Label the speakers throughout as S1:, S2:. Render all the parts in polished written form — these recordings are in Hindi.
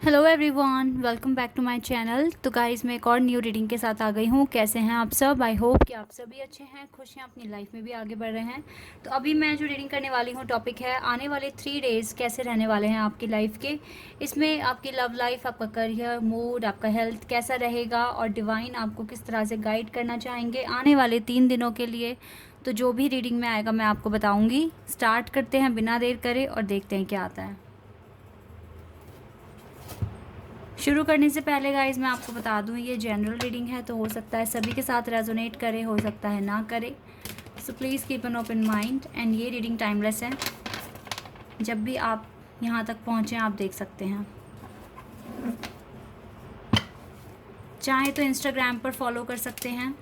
S1: Hello everyone, welcome back to my channel. तो गाइस, मैं एक और न्यू रीडिंग के साथ आ गई हूँ। कैसे हैं आप सब? आई होप कि आप सभी अच्छे हैं, खुश हैं, अपनी लाइफ में भी आगे बढ़ रहे हैं। तो अभी मैं जो रीडिंग करने वाली हूँ, टॉपिक है आने वाले 3 डेज़ कैसे रहने वाले हैं आपकी लाइफ के। इसमें आपकी लव लाइफ, आपका करियर, मूड, आपका हेल्थ कैसा रहेगा और डिवाइन आपको किस तरह से गाइड करना चाहेंगे आने वाले 3 दिनों के लिए। तो जो भी रीडिंग में आएगा मैं आपको बताऊँगी। स्टार्ट करते हैं बिना देर करे और देखते हैं क्या आता है। शुरू करने से पहले गाइज मैं आपको बता दूं, ये जनरल रीडिंग है, तो हो सकता है सभी के साथ रेजोनेट करे, हो सकता है ना करे। So please keep an open mind. And ये रीडिंग टाइमलेस है। जब भी आप यहाँ तक पहुँचें आप देख सकते हैं। चाहे तो इंस्टाग्राम पर फॉलो कर सकते हैं।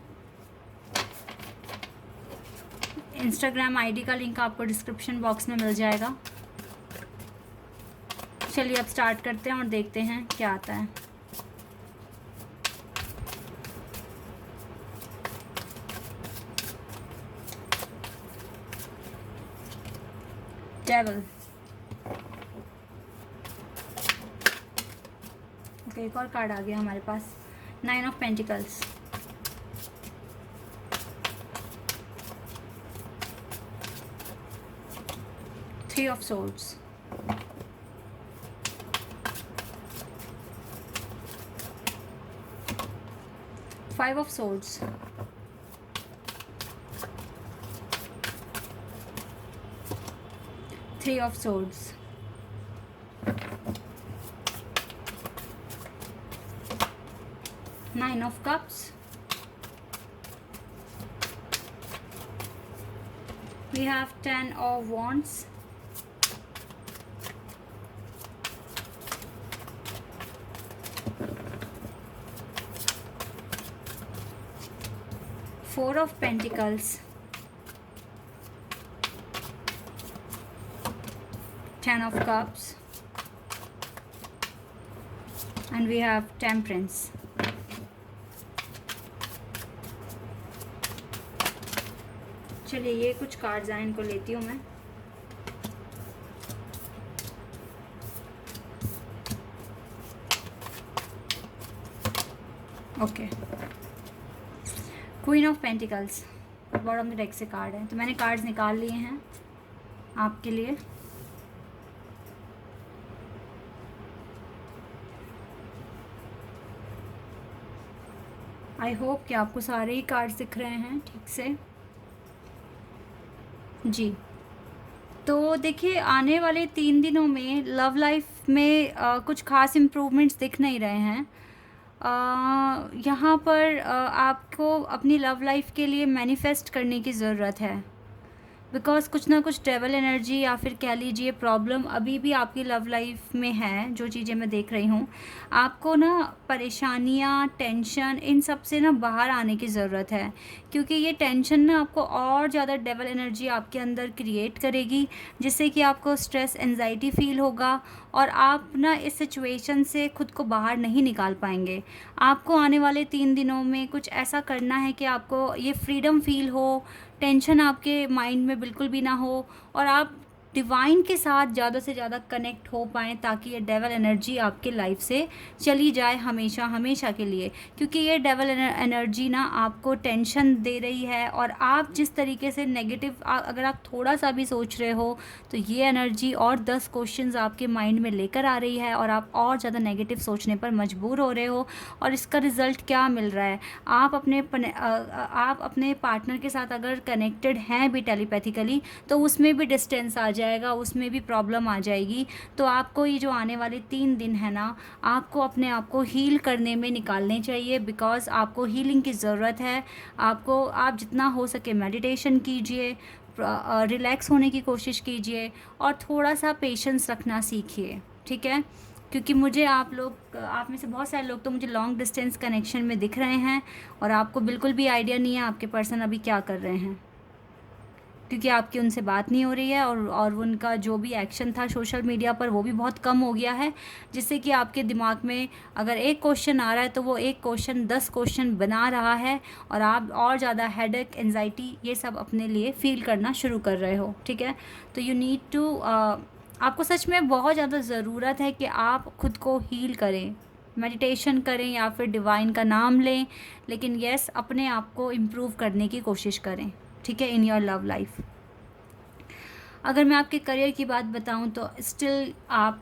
S1: इंस्टाग्राम आईडी का लिंक आपको डिस्क्रिप्शन बॉक्स में मिल जाएगा। चलिए अब स्टार्ट करते हैं और देखते हैं क्या आता है। डेविल। ओके, एक और कार्ड आ गया हमारे पास। 9 of pentacles, 3 of swords, 5 of swords, 3 of swords, 9 of cups, we have 10 of wands, 4 of pentacles, 10 of cups, and we have temperance. चलिए ये कुछ कार्ड्स हैं, इनको लेती हूँ मैं। Okay, queen of pentacles bottom of the deck से कार्ड है, तो मैंने कार्ड्स निकाल लिए हैं आपके लिए। आई होप कि आपको सारे ही कार्ड्स दिख रहे हैं ठीक से। जी, तो देखिए आने वाले 3 दिनों में लव लाइफ में कुछ खास इम्प्रूवमेंट्स दिख नहीं रहे हैं। यहाँ पर आपको अपनी लव लाइफ के लिए मैनिफेस्ट करने की ज़रूरत है, बिकॉज़ कुछ ना कुछ डेवल एनर्जी या फिर कह लीजिए प्रॉब्लम अभी भी आपकी लव लाइफ में है। जो चीज़ें मैं देख रही हूँ, आपको ना परेशानियाँ, टेंशन, इन सब से ना बाहर आने की ज़रूरत है, क्योंकि ये टेंशन ना आपको और ज़्यादा डेवल एनर्जी आपके अंदर क्रिएट करेगी, जिससे कि आपको स्ट्रेस, एंजाइटी फील होगा और आप ना इस सिचुएशन से खुद को बाहर नहीं निकाल पाएंगे। आपको आने वाले 3 दिनों में कुछ ऐसा करना है कि आपको ये फ्रीडम फील हो, टेंशन आपके माइंड में बिल्कुल भी ना हो और आप डिवाइन के साथ ज़्यादा से ज़्यादा कनेक्ट हो पाएँ, ताकि ये डेवल एनर्जी आपके लाइफ से चली जाए हमेशा हमेशा के लिए। क्योंकि ये डेवल एनर्जी ना आपको टेंशन दे रही है और आप जिस तरीके से नेगेटिव अगर आप थोड़ा सा भी सोच रहे हो तो ये एनर्जी और 10 क्वेश्चंस आपके माइंड में लेकर आ रही है और आप और ज़्यादा नेगेटिव सोचने पर मजबूर हो रहे हो। और इसका रिज़ल्ट क्या मिल रहा है, आप अपने पार्टनर के साथ अगर कनेक्टेड हैं भी टेलीपैथिकली, तो उसमें भी डिस्टेंस आ जाएगा, उसमें भी प्रॉब्लम आ जाएगी। तो आपको ये जो आने वाले 3 दिन है ना, आपको अपने आप को हील करने में निकालने चाहिए, बिकॉज़ आपको हीलिंग की ज़रूरत है। आप जितना हो सके मेडिटेशन कीजिए, रिलैक्स होने की कोशिश कीजिए और थोड़ा सा पेशेंस रखना सीखिए, ठीक है? क्योंकि मुझे आप में से बहुत सारे लोग तो मुझे लॉन्ग डिस्टेंस कनेक्शन में दिख रहे हैं और आपको बिल्कुल भी आइडिया नहीं है आपके पर्सन अभी क्या कर रहे हैं, क्योंकि आपकी उनसे बात नहीं हो रही है और उनका जो भी एक्शन था सोशल मीडिया पर वो भी बहुत कम हो गया है, जिससे कि आपके दिमाग में अगर एक क्वेश्चन आ रहा है तो वो एक क्वेश्चन 10 क्वेश्चन बना रहा है और आप और ज़्यादा हेडेक, एंजाइटी ये सब अपने लिए फील करना शुरू कर रहे हो, ठीक है? तो यू नीड टू आपको सच में बहुत ज़्यादा ज़रूरत है कि आप खुद को हील करें, मेडिटेशन करें या फिर डिवाइन का नाम लें, लेकिन यस अपने आप को इम्प्रूव करने की कोशिश करें, ठीक है, इन योर लव लाइफ। अगर मैं आपके करियर की बात बताऊं तो स्टिल आप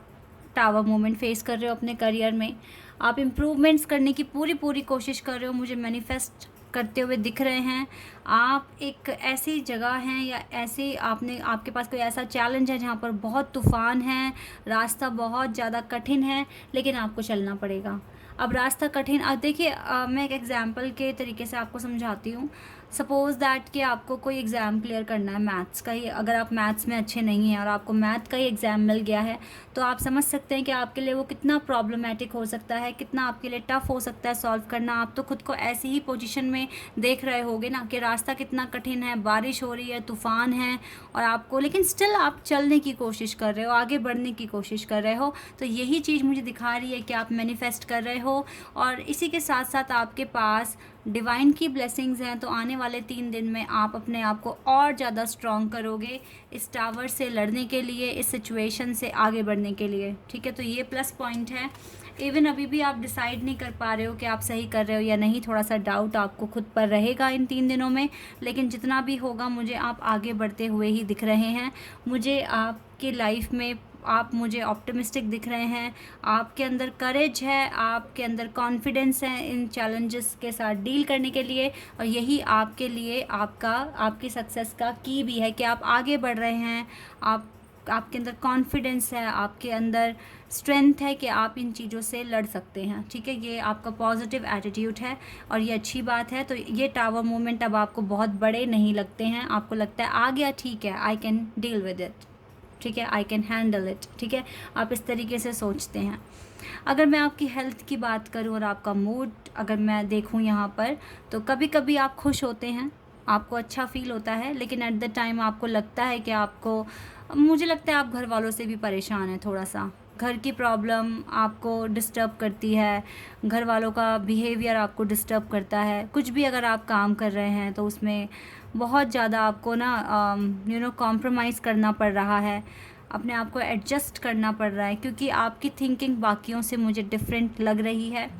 S1: टावर मोमेंट फेस कर रहे हो अपने करियर में। आप इम्प्रूवमेंट्स करने की पूरी कोशिश कर रहे हो, मुझे मैनिफेस्ट करते हुए दिख रहे हैं। आप एक ऐसी जगह हैं या ऐसे आपके पास कोई ऐसा चैलेंज है जहाँ पर बहुत तूफ़ान है, रास्ता बहुत ज़्यादा कठिन है, लेकिन आपको चलना पड़ेगा। अब रास्ता कठिन, अब देखिए मैं एक एग्जांपल के तरीके से आपको समझाती हूँ। सपोज़ दैट कि आपको कोई एग्ज़ाम क्लियर करना है मैथ्स का ही, अगर आप मैथ्स में अच्छे नहीं हैं और आपको मैथ का ही एग्ज़ाम मिल गया है, तो आप समझ सकते हैं कि आपके लिए वो कितना प्रॉब्लमेटिक हो सकता है, कितना आपके लिए टफ़ हो सकता है सॉल्व करना। आप तो खुद को ऐसी ही पोजीशन में देख रहे होगे ना कि रास्ता कितना कठिन है, बारिश हो रही है, तूफ़ान है, और आपको लेकिन स्टिल आप चलने की कोशिश कर रहे हो, आगे बढ़ने की कोशिश कर रहे हो। तो यही चीज़ मुझे दिखा रही है कि आप मैनिफेस्ट कर रहे हो, और इसी के साथ साथ आपके पास डिवाइन की ब्लेसिंग्स हैं। तो आने वाले 3 दिन में आप अपने आप को और ज़्यादा स्ट्रॉन्ग करोगे इस टावर से लड़ने के लिए, इस सिचुएशन से आगे बढ़ने के लिए, ठीक है। तो ये प्लस पॉइंट है। इवन अभी भी आप डिसाइड नहीं कर पा रहे हो कि आप सही कर रहे हो या नहीं, थोड़ा सा डाउट आपको खुद पर रहेगा इन 3 दिनों में, लेकिन जितना भी होगा मुझे आप आगे बढ़ते हुए ही दिख रहे हैं। मुझे आपकी लाइफ में आप मुझे ऑप्टिमिस्टिक दिख रहे हैं, आपके अंदर करेज है, आपके अंदर कॉन्फिडेंस है इन चैलेंजेस के साथ डील करने के लिए, और यही आपके लिए आपकी सक्सेस का की भी है कि आप आगे बढ़ रहे हैं। आपके अंदर कॉन्फिडेंस है, आपके अंदर स्ट्रेंथ है कि आप इन चीज़ों से लड़ सकते हैं, ठीक है। ये आपका पॉजिटिव एटीट्यूड है और ये अच्छी बात है। तो ये टावर मोमेंट अब आपको बहुत बड़े नहीं लगते हैं, आपको लगता है आ गया, ठीक है, I can deal with it, ठीक है, आई कैन हैंडल इट, ठीक है। आप इस तरीके से सोचते हैं। अगर मैं आपकी हेल्थ की बात करूं और आपका मूड अगर मैं देखूं यहाँ पर, तो कभी कभी आप खुश होते हैं, आपको अच्छा फील होता है, लेकिन एट द टाइम आपको लगता है कि मुझे लगता है आप घर वालों से भी परेशान हैं। थोड़ा सा घर की प्रॉब्लम आपको डिस्टर्ब करती है, घर वालों का बिहेवियर आपको डिस्टर्ब करता है। कुछ भी अगर आप काम कर रहे हैं तो उसमें बहुत ज़्यादा आपको ना कॉम्प्रोमाइज़ करना पड़ रहा है, अपने आप को एडजस्ट करना पड़ रहा है, क्योंकि आपकी थिंकिंग बाकियों से मुझे डिफरेंट लग रही है।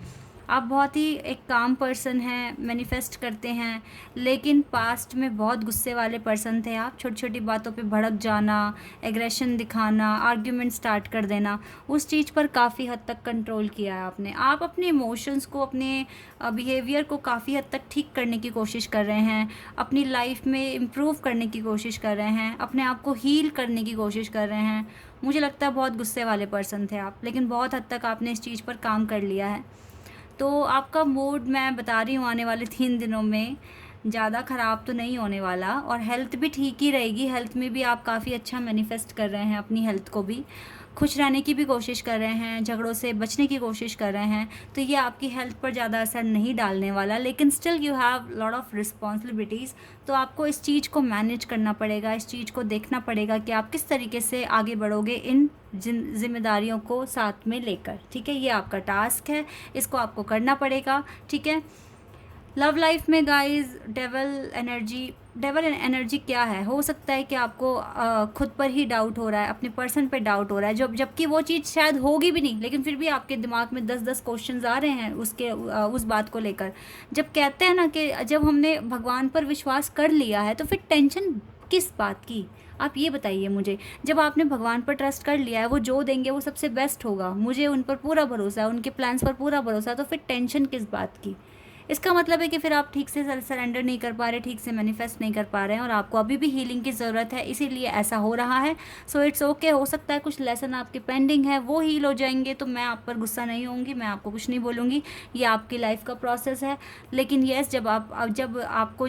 S1: आप बहुत ही एक काम पर्सन हैं, मैनिफेस्ट करते हैं, लेकिन पास्ट में बहुत गुस्से वाले पर्सन थे आप। छोटी छोटी बातों पे भड़क जाना, एग्रेशन दिखाना, आर्ग्यूमेंट स्टार्ट कर देना, उस चीज़ पर काफ़ी हद तक कंट्रोल किया है आपने। आप अपने इमोशंस को, अपने बिहेवियर को काफ़ी हद तक ठीक करने की कोशिश कर रहे हैं, अपनी लाइफ में इम्प्रूव करने की कोशिश कर रहे हैं, अपने आप को हील करने की कोशिश कर रहे हैं। मुझे लगता है बहुत गुस्से वाले पर्सन थे आप, लेकिन बहुत हद तक आपने इस चीज़ पर काम कर लिया है। तो आपका मूड मैं बता रही हूँ आने वाले 3 दिनों में ज़्यादा ख़राब तो नहीं होने वाला, और हेल्थ भी ठीक ही रहेगी। हेल्थ में भी आप काफ़ी अच्छा मैनिफेस्ट कर रहे हैं, अपनी हेल्थ को भी खुश रहने की भी कोशिश कर रहे हैं, झगड़ों से बचने की कोशिश कर रहे हैं। तो ये आपकी हेल्थ पर ज़्यादा असर नहीं डालने वाला, लेकिन still you have lot of responsibilities. तो आपको इस चीज़ को मैनेज करना पड़ेगा, इस चीज़ को देखना पड़ेगा कि आप किस तरीके से आगे बढ़ोगे इन जिम्मेदारियों को साथ में लेकर, ठीक है। ये आपका टास्क है, इसको आपको करना पड़ेगा, ठीक है। लव लाइफ में गाइस डेवल एनर्जी क्या है? हो सकता है कि आपको खुद पर ही डाउट हो रहा है, अपने पर्सन पे डाउट हो रहा है, जबकि वो चीज़ शायद होगी भी नहीं, लेकिन फिर भी आपके दिमाग में 10-10 क्वेश्चंस आ रहे हैं उस बात को लेकर। जब कहते हैं ना कि जब हमने भगवान पर विश्वास कर लिया है तो फिर टेंशन किस बात की? आप ये बताइए मुझे। जब आपने भगवान पर ट्रस्ट कर लिया है, वो जो देंगे वो सबसे बेस्ट होगा, मुझे उन पर पूरा भरोसा है, उनके प्लान्स पर पूरा भरोसा है, तो फिर टेंशन किस बात की? इसका मतलब है कि फिर आप ठीक से सरेंडर नहीं कर पा रहे, ठीक से मैनिफेस्ट नहीं कर पा रहे हैं, और आपको अभी भी हीलिंग की ज़रूरत है, इसीलिए ऐसा हो रहा है। So it's okay. हो सकता है कुछ लेसन आपके पेंडिंग है, वो हील हो जाएंगे, तो मैं आप पर गुस्सा नहीं होंगी, मैं आपको कुछ नहीं बोलूँगी, ये आपकी लाइफ का प्रोसेस है। लेकिन येस, जब आपको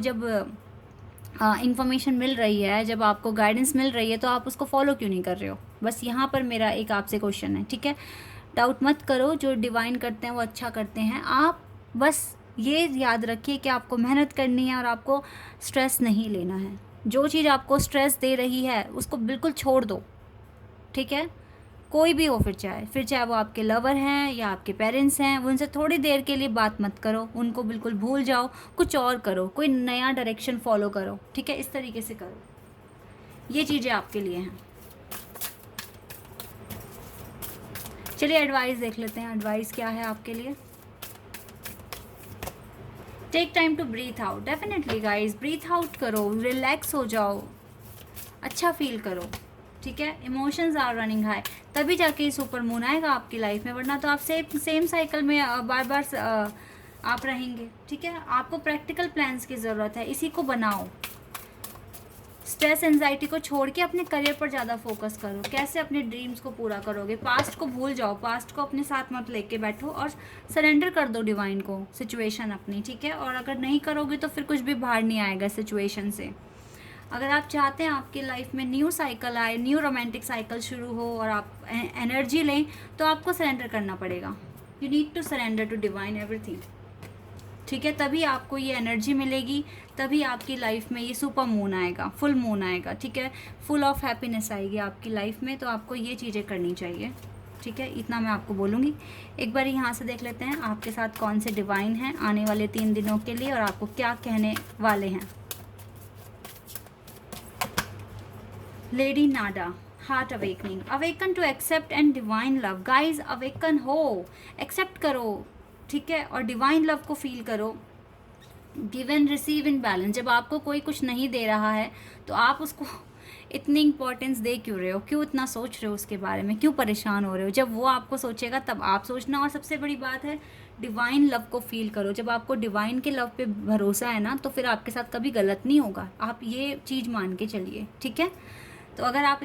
S1: इन्फॉर्मेशन मिल रही है, जब आपको गाइडेंस मिल रही है, तो आप उसको फॉलो क्यों नहीं कर रहे हो? बस यहाँ पर मेरा एक आपसे क्वेश्चन है, ठीक है। डाउट मत करो, जो डिवाइन करते हैं वो अच्छा करते हैं। आप बस ये याद रखिए कि आपको मेहनत करनी है और आपको स्ट्रेस नहीं लेना है। जो चीज़ आपको स्ट्रेस दे रही है उसको बिल्कुल छोड़ दो, ठीक है। कोई भी हो, फिर चाहे वो आपके लवर हैं या आपके पेरेंट्स हैं, उनसे थोड़ी देर के लिए बात मत करो, उनको बिल्कुल भूल जाओ, कुछ और करो, कोई नया डायरेक्शन फॉलो करो, ठीक है। इस तरीके से करो, ये चीज़ें आपके लिए हैं। चलिए एडवाइस देख लेते हैं, एडवाइस क्या है आपके लिए। Take time to breathe out. Definitely guys, breathe out करो, रिलैक्स हो जाओ, अच्छा फील करो, ठीक है। इमोशंस आर रनिंग हाई, तभी जाके सुपर मून आएगा आपकी लाइफ में, वरना तो आप सेम साइकिल में बार बार आप रहेंगे, ठीक है। आपको प्रैक्टिकल प्लान्स की ज़रूरत है, इसी को बनाओ। स्ट्रेस एंजाइटी को छोड़ के अपने करियर पर ज़्यादा फोकस करो। कैसे अपने ड्रीम्स को पूरा करोगे? पास्ट को भूल जाओ, पास्ट को अपने साथ मत लेके बैठो और सरेंडर कर दो डिवाइन को, सिचुएशन अपनी, ठीक है। और अगर नहीं करोगे तो फिर कुछ भी बाहर नहीं आएगा सिचुएशन से। अगर आप चाहते हैं आपकी लाइफ में न्यू साइकिल आए, न्यू रोमांटिक साइकिल शुरू हो और आप एनर्जी लें, तो आपको सरेंडर करना पड़ेगा। You need to surrender to divine everything, ठीक है। तभी आपको ये एनर्जी मिलेगी, तभी आपकी लाइफ में ये सुपर मून आएगा, फुल मून आएगा, ठीक है। फुल ऑफ हैप्पीनेस आएगी आपकी लाइफ में। तो आपको ये चीज़ें करनी चाहिए, ठीक है। इतना मैं आपको बोलूँगी। एक बार यहाँ से देख लेते हैं आपके साथ कौन से डिवाइन हैं आने वाले 3 दिनों के लिए और आपको क्या कहने वाले हैं। Lady Nada, heart awakening, awaken to accept and divine love. Guys awaken हो, एक्सेप्ट करो, ठीक है, और डिवाइन लव को फील करो। Give and receive in balance. जब आपको कोई कुछ नहीं दे रहा है तो आप उसको इतनी इंपॉर्टेंस दे क्यों रहे हो? क्यों इतना सोच रहे हो उसके बारे में? क्यों परेशान हो रहे हो? जब वो आपको सोचेगा तब आप सोचना। और सबसे बड़ी बात है, डिवाइन लव को फील करो। जब आपको डिवाइन के लव पे भरोसा है ना, तो फिर आपके साथ कभी गलत नहीं होगा। आप ये चीज़ मान के चलिए, ठीक है। तो अगर आप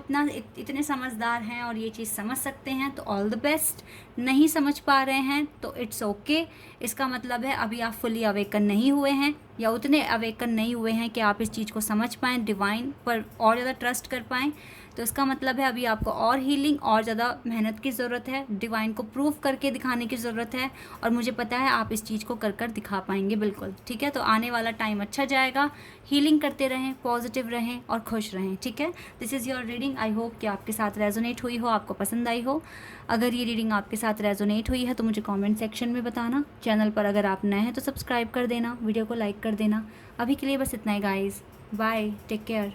S1: इतने समझदार हैं और ये चीज़ समझ सकते हैं तो ऑल द बेस्ट। नहीं समझ पा रहे हैं तो इट्स ओके। इसका मतलब है अभी आप फुली अवेकन नहीं हुए हैं या उतने अवेकन नहीं हुए हैं कि आप इस चीज़ को समझ पाएँ, डिवाइन पर और ज़्यादा ट्रस्ट कर पाएँ। तो इसका मतलब है अभी आपको और हीलिंग और ज़्यादा मेहनत की ज़रूरत है, डिवाइन को प्रूव करके दिखाने की ज़रूरत है। और मुझे पता है आप इस चीज़ को कर कर दिखा पाएंगे, बिल्कुल, ठीक है। तो आने वाला टाइम अच्छा जाएगा। हीलिंग करते रहें, पॉजिटिव रहें और खुश रहें, ठीक है। This is your reading. I hope कि आपके साथ रेजोनेट हुई हो, आपको पसंद आई हो। अगर ये रीडिंग आपके साथ रेजोनेट हुई है तो मुझे कमेंट सेक्शन में बताना। चैनल पर अगर आप नए हैं तो सब्सक्राइब कर देना, वीडियो को लाइक कर देना। अभी के लिए बस इतना ही गाइज़, बाय, टेक केयर।